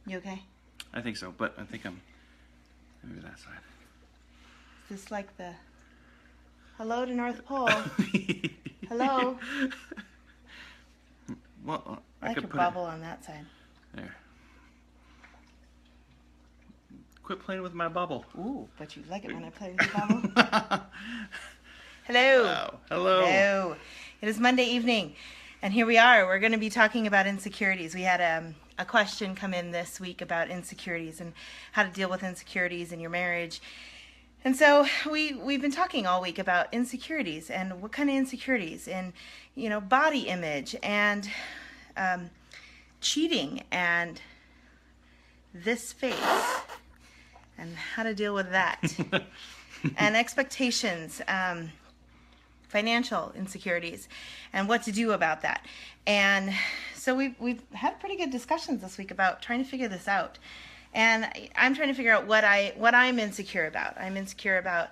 You okay? I think so, but I think I'm maybe that side. Is this like the hello to North Pole? Hello? Well, I could could put bubble on that side. There. Quit playing with my bubble. Ooh, but you like it when I play with your bubble. Hello. Wow. Hello. Hello. It is Monday evening, and here we are. We're going to be talking about insecurities. We had a question come in this week about insecurities and how to deal with insecurities in your marriage. And so we've been talking all week about insecurities and what kind of insecurities and, body image and cheating and this face and how to deal with that and expectations, financial insecurities and what to do about that. And so we've had pretty good discussions this week about trying to figure this out. And I'm trying to figure out what I'm insecure about. I'm insecure about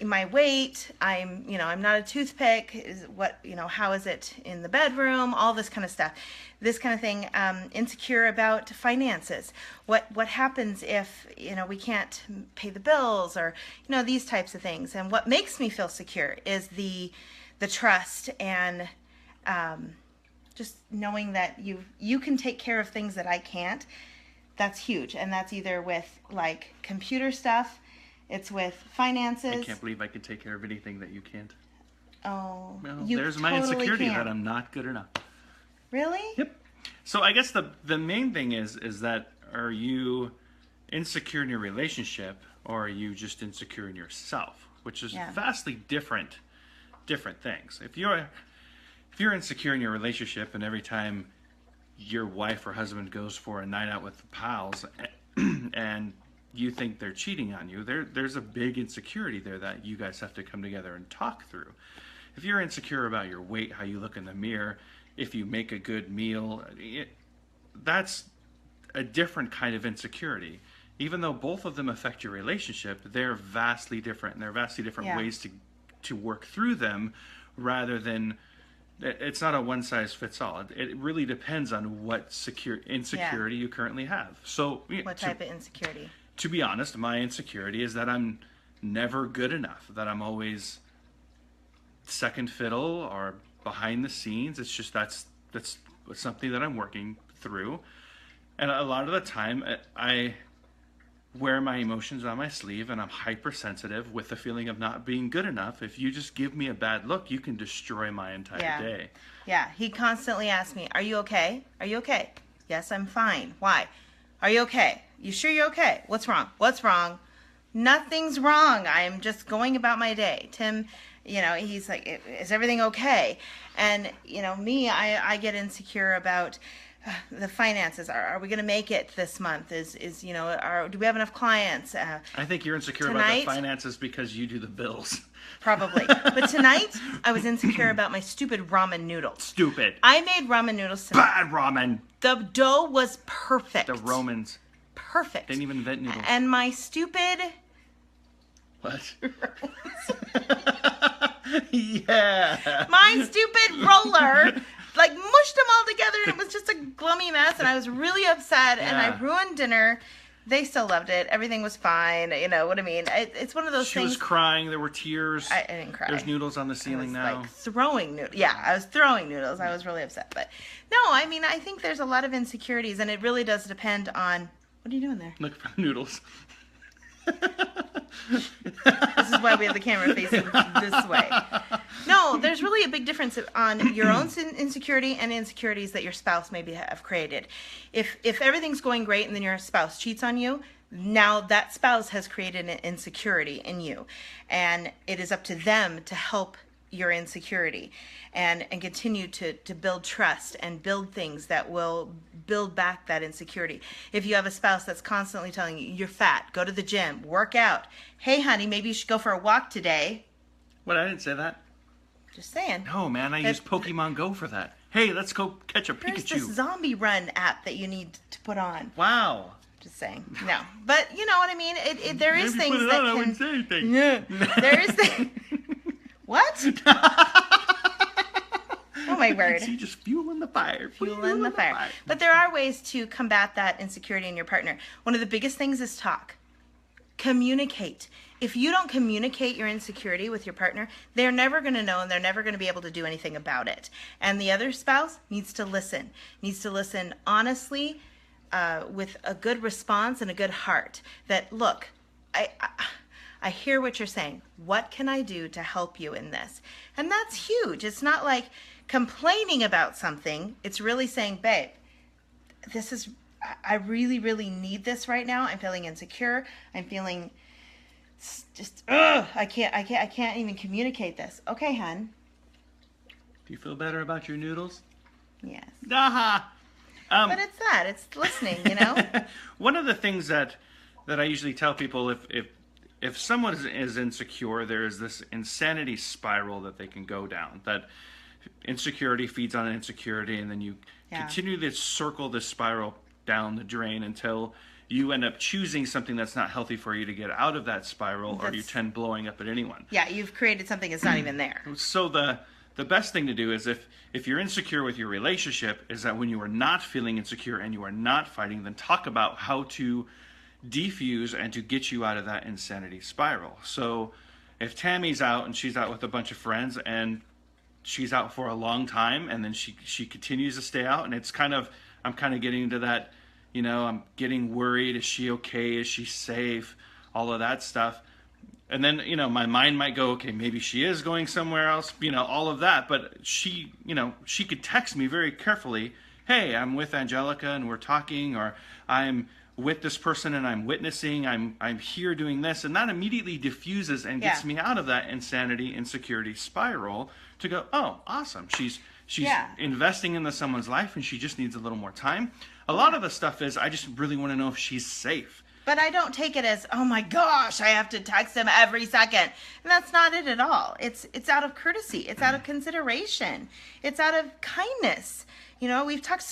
my weight. I'm not a toothpick. How is it in the bedroom? All this kind of stuff. This kind of thing. Insecure about finances. What happens if, we can't pay the bills or, these types of things. And what makes me feel secure is the trust and just knowing that you can take care of things that I can't. That's huge. And that's either with like computer stuff, it's with finances. I can't believe I could take care of anything that you can't. Oh, well, you there's my totally insecurity can. that I'm not good enough. Really? Yep. So I guess the main thing is that are you insecure in your relationship or are you just insecure in yourself, which is vastly different things. If you're insecure in your relationship and every time your wife or husband goes for a night out with pals and you think they're cheating on you, there's a big insecurity there that you guys have to come together and talk through. If you're insecure about your weight, how you look in the mirror, if you make a good meal, that's a different kind of insecurity. Even though both of them affect your relationship, they're vastly different, and there are vastly different ways to work through them rather than... It's not a one-size-fits-all. It really depends on what insecurity you currently have. So, what type of insecurity? To be honest, my insecurity is that I'm never good enough, that I'm always second fiddle or behind the scenes. It's just that's something that I'm working through. And a lot of the time, I wear my emotions on my sleeve and I'm hypersensitive with the feeling of not being good enough. If you just give me a bad look, you can destroy my entire day. Yeah, he constantly asks me, are you okay? Are you okay? Yes, I'm fine. Why? Are you okay? You sure you're okay? What's wrong? What's wrong? Nothing's wrong. I'm just going about my day. Tim, he's like, is everything okay? And, me, I get insecure about the finances. Are we going to make it this month? Do we have enough clients? I think you're insecure about the finances because you do the bills. Probably. But tonight, I was insecure about my stupid ramen noodles. Stupid. I made ramen noodles tonight. Bad ramen. The dough was perfect. The Romans. Perfect. Didn't even invent noodles. And my stupid... What? Yeah. My stupid roller... mushed them all together, and it was just a gloomy mess, and I was really upset, and I ruined dinner. They still loved it. Everything was fine. You know what I mean? It's one of those things. She was crying. There were tears. I didn't cry. There's noodles on the ceiling now. Throwing noodles. Yeah, I was throwing noodles. I was really upset. But no, I mean, I think there's a lot of insecurities, and it really does depend on... What are you doing there? Look for the noodles. This is why we have the camera facing this way. No, there's really a big difference on your own insecurity and insecurities that your spouse maybe have created. If everything's going great and then your spouse cheats on you, now that spouse has created an insecurity in you. And it is up to them to help your insecurity and continue to build trust and build things that will build back that insecurity. If you have a spouse that's constantly telling you, you're fat, go to the gym, work out. Hey, honey, maybe you should go for a walk today. What, I didn't say that. Just saying. No, man, I use Pokemon Go for that. Hey, let's go catch a Pikachu. There's this zombie run app that you need to put on. Wow. Just saying. No. But you know what I mean? There is things put it that on, can... I wouldn't say anything. Yeah. There is things... What? Oh my word. See, just fueling the fire. Fueling the fire. But there are ways to combat that insecurity in your partner. One of the biggest things is talk. Communicate. If you don't communicate your insecurity with your partner, they're never going to know, and they're never going to be able to do anything about it. And the other spouse needs to listen honestly, with a good response and a good heart. That, look, I hear what you're saying. What can I do to help you in this? And that's huge. It's not like complaining about something. It's really saying, babe, I really, really need this right now. I'm feeling insecure. I'm feeling just, I can't even communicate this. Okay, hun. Do you feel better about your noodles? Yes. Aha. But it's listening, you know? One of the things that I usually tell people, if someone is insecure, there is this insanity spiral that they can go down. That insecurity feeds on insecurity, and then you continue to circle this spiral down the drain until you end up choosing something that's not healthy for you to get out of that spiral, or you tend blowing up at anyone. Yeah, you've created something that's not even there. So the best thing to do is, if you're insecure with your relationship, is that when you are not feeling insecure and you are not fighting, then talk about how to defuse and to get you out of that insanity spiral. So if Tammy's out and she's out with a bunch of friends and she's out for a long time, and then she continues to stay out, and I'm kind of getting into that, I'm getting worried. Is she okay? Is she safe? All of that stuff. And then, my mind might go, okay, maybe she is going somewhere else, all of that. But she could text me very carefully, hey, I'm with Angelica and we're talking, or I'm with this person and I'm witnessing, I'm here doing this. And that immediately diffuses and gets me out of that insanity, insecurity spiral to go, oh, awesome. She's investing into someone's life, and she just needs a little more time. A lot of the stuff is, I just really want to know if she's safe. But I don't take it as, oh my gosh, I have to text him every second. And that's not it at all. It's out of courtesy. It's out of consideration. It's out of kindness. We've talked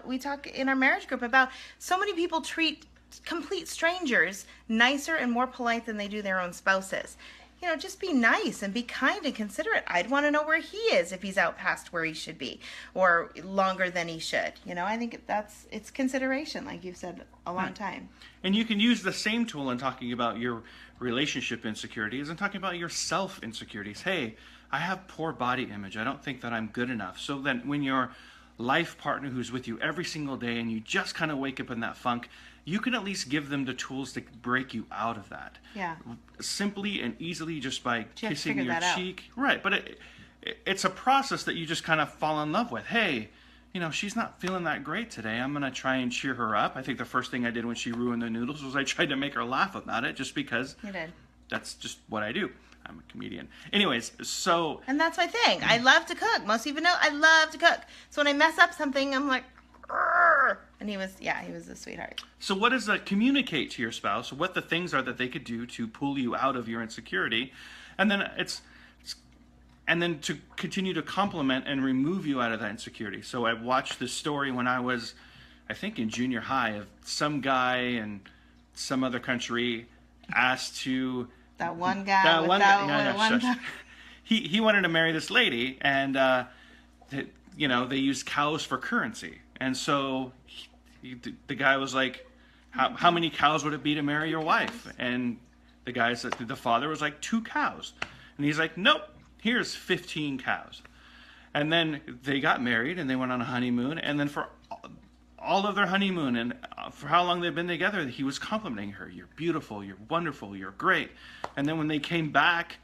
we talk in our marriage group about so many people treat complete strangers nicer and more polite than they do their own spouses. Just be nice and be kind and considerate. I'd want to know where he is if he's out past where he should be, or longer than he should. I think it's consideration, like you've said a long time. And you can use the same tool in talking about your relationship insecurities and talking about your self insecurities. Hey, I have poor body image. I don't think that I'm good enough. So then when your life partner who's with you every single day and you just kind of wake up in that funk, you can at least give them the tools to break you out of that. Yeah. Simply and easily, just by kissing your cheek. Right. But it's a process that you just kind of fall in love with. Hey, she's not feeling that great today. I'm going to try and cheer her up. I think the first thing I did when she ruined the noodles was I tried to make her laugh about it, just because you did. That's just what I do. I'm a comedian. Anyways, so... And that's my thing. I love to cook. Most people know I love to cook. So when I mess up something, I'm like... Arr! And he was a sweetheart. So what is communicate to your spouse what the things are that they could do to pull you out of your insecurity, and then to continue to complement and remove you out of that insecurity. So I watched this story when I was, I think, in junior high, of some guy in some other country asked to... That one guy. He wanted to marry this lady, and they used cows for currency. And so the guy was like, how many cows would it be to marry your wife? And the father was like, 2 cows. And he's like, nope, here's 15 cows. And then they got married and they went on a honeymoon. And then for all of their honeymoon and for how long they've been together, he was complimenting her. You're beautiful, you're wonderful, you're great. And then when they came back,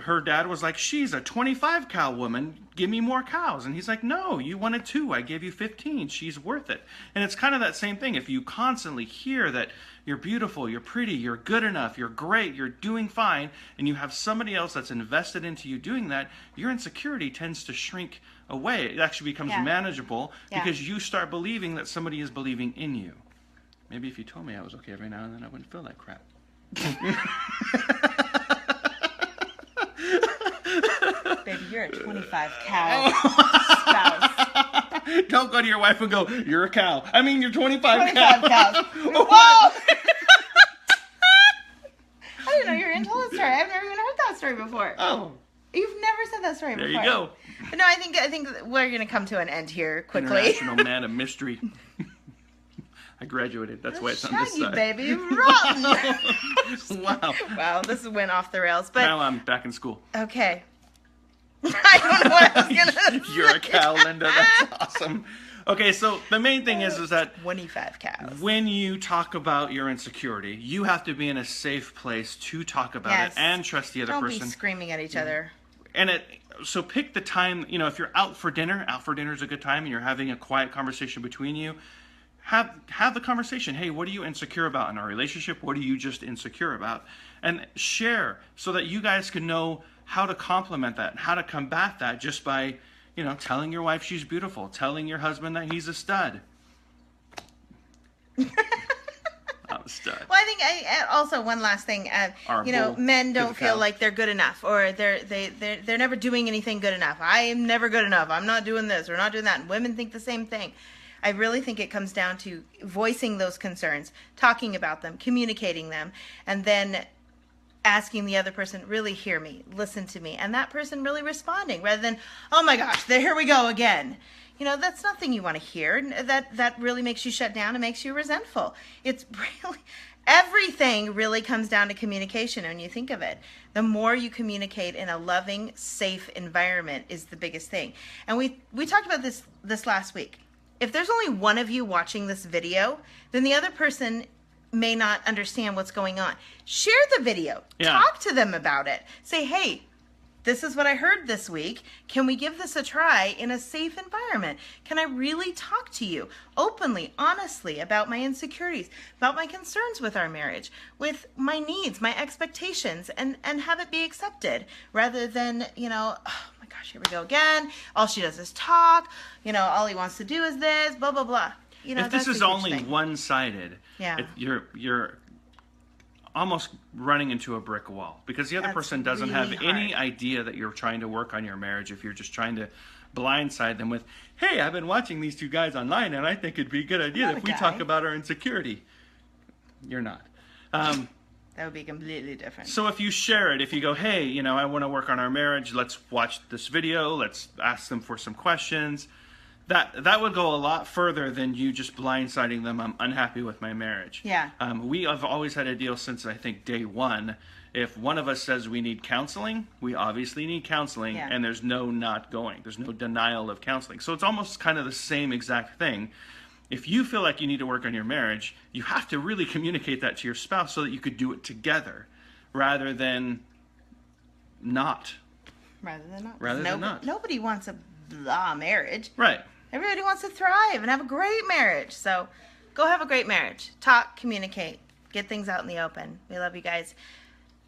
her dad was like, she's a 25 cow woman, give me more cows. And he's like, no, you wanted 2, I gave you 15, she's worth it. And it's kind of that same thing. If you constantly hear that you're beautiful, you're pretty, you're good enough, you're great, you're doing fine, and you have somebody else that's invested into you doing that, your insecurity tends to shrink away. It actually becomes manageable because you start believing that somebody is believing in you. Maybe if you told me I was okay every now and then, I wouldn't feel that crap. Baby, you're a 25 cow spouse. Don't go to your wife and go, you're a cow. I mean, you're 25 cows. Whoa! I didn't know you were going to tell that story. I've never even heard that story before. Oh. You've never said that story before. There you go. But no, I think we're going to come to an end here quickly. International man of mystery. I graduated. That's why it's on this Shaggy, side. baby, rotten. Wow. Wow, this went off the rails. But now I'm back in school. Okay. I don't know what I was going to say. You're a cow, Linda. That's awesome. Okay, so the main thing is that 25 cows. when you talk about your insecurity, you have to be in a safe place to talk about it and trust the other person. Don't be screaming at each other. And so pick the time, if you're out for dinner is a good time, and you're having a quiet conversation between you, have the conversation. Hey, what are you insecure about in our relationship? What are you just insecure about? And share so that you guys can know how to complement that, how to combat that just by, telling your wife she's beautiful, telling your husband that he's a stud. I'm a stud. Well, I think also one last thing, men don't feel like they're good enough, or they're never doing anything good enough. I am never good enough. I'm not doing this or not doing that. And women think the same thing. I really think it comes down to voicing those concerns, talking about them, communicating them, and then asking the other person, really hear me, listen to me, and that person really responding rather than, oh my gosh, here we go again. That's nothing you want to hear. That really makes you shut down and makes you resentful. It's really, everything really comes down to communication when you think of it. The more you communicate in a loving, safe environment is the biggest thing. And we talked about this last week. If there's only one of you watching this video, then the other person may not understand what's going on. Share the video. Yeah. Talk to them about it. Say, hey, this is what I heard this week. Can we give this a try in a safe environment? Can I really talk to you openly, honestly about my insecurities, about my concerns with our marriage, with my needs, my expectations, and have it be accepted rather than, oh my gosh, here we go again. All she does is talk. All he wants to do is this, blah, blah, blah. If this is only one-sided, you're almost running into a brick wall because the other person doesn't have any idea that you're trying to work on your marriage if you're just trying to blindside them with, hey, I've been watching these two guys online and I think it'd be a good idea if we talk about our insecurity. You're not. That would be completely different. So if you share it, if you go, hey, I want to work on our marriage, let's watch this video, let's ask them for some questions, that would go a lot further than you just blindsiding them. I'm unhappy with my marriage. Yeah. We have always had a deal since, I think, day one. If one of us says we need counseling, we obviously need counseling, and there's no not going. There's no denial of counseling. So it's almost kind of the same exact thing. If you feel like you need to work on your marriage, you have to really communicate that to your spouse so that you could do it together rather than not. Rather than not. Nobody wants a blah marriage. Right. Everybody wants to thrive and have a great marriage. So go have a great marriage. Talk, communicate, get things out in the open. We love you guys.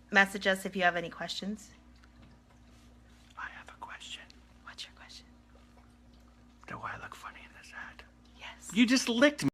Message us if you have any questions. I have a question. What's your question? Do I look funny in this hat? Yes. You just licked me.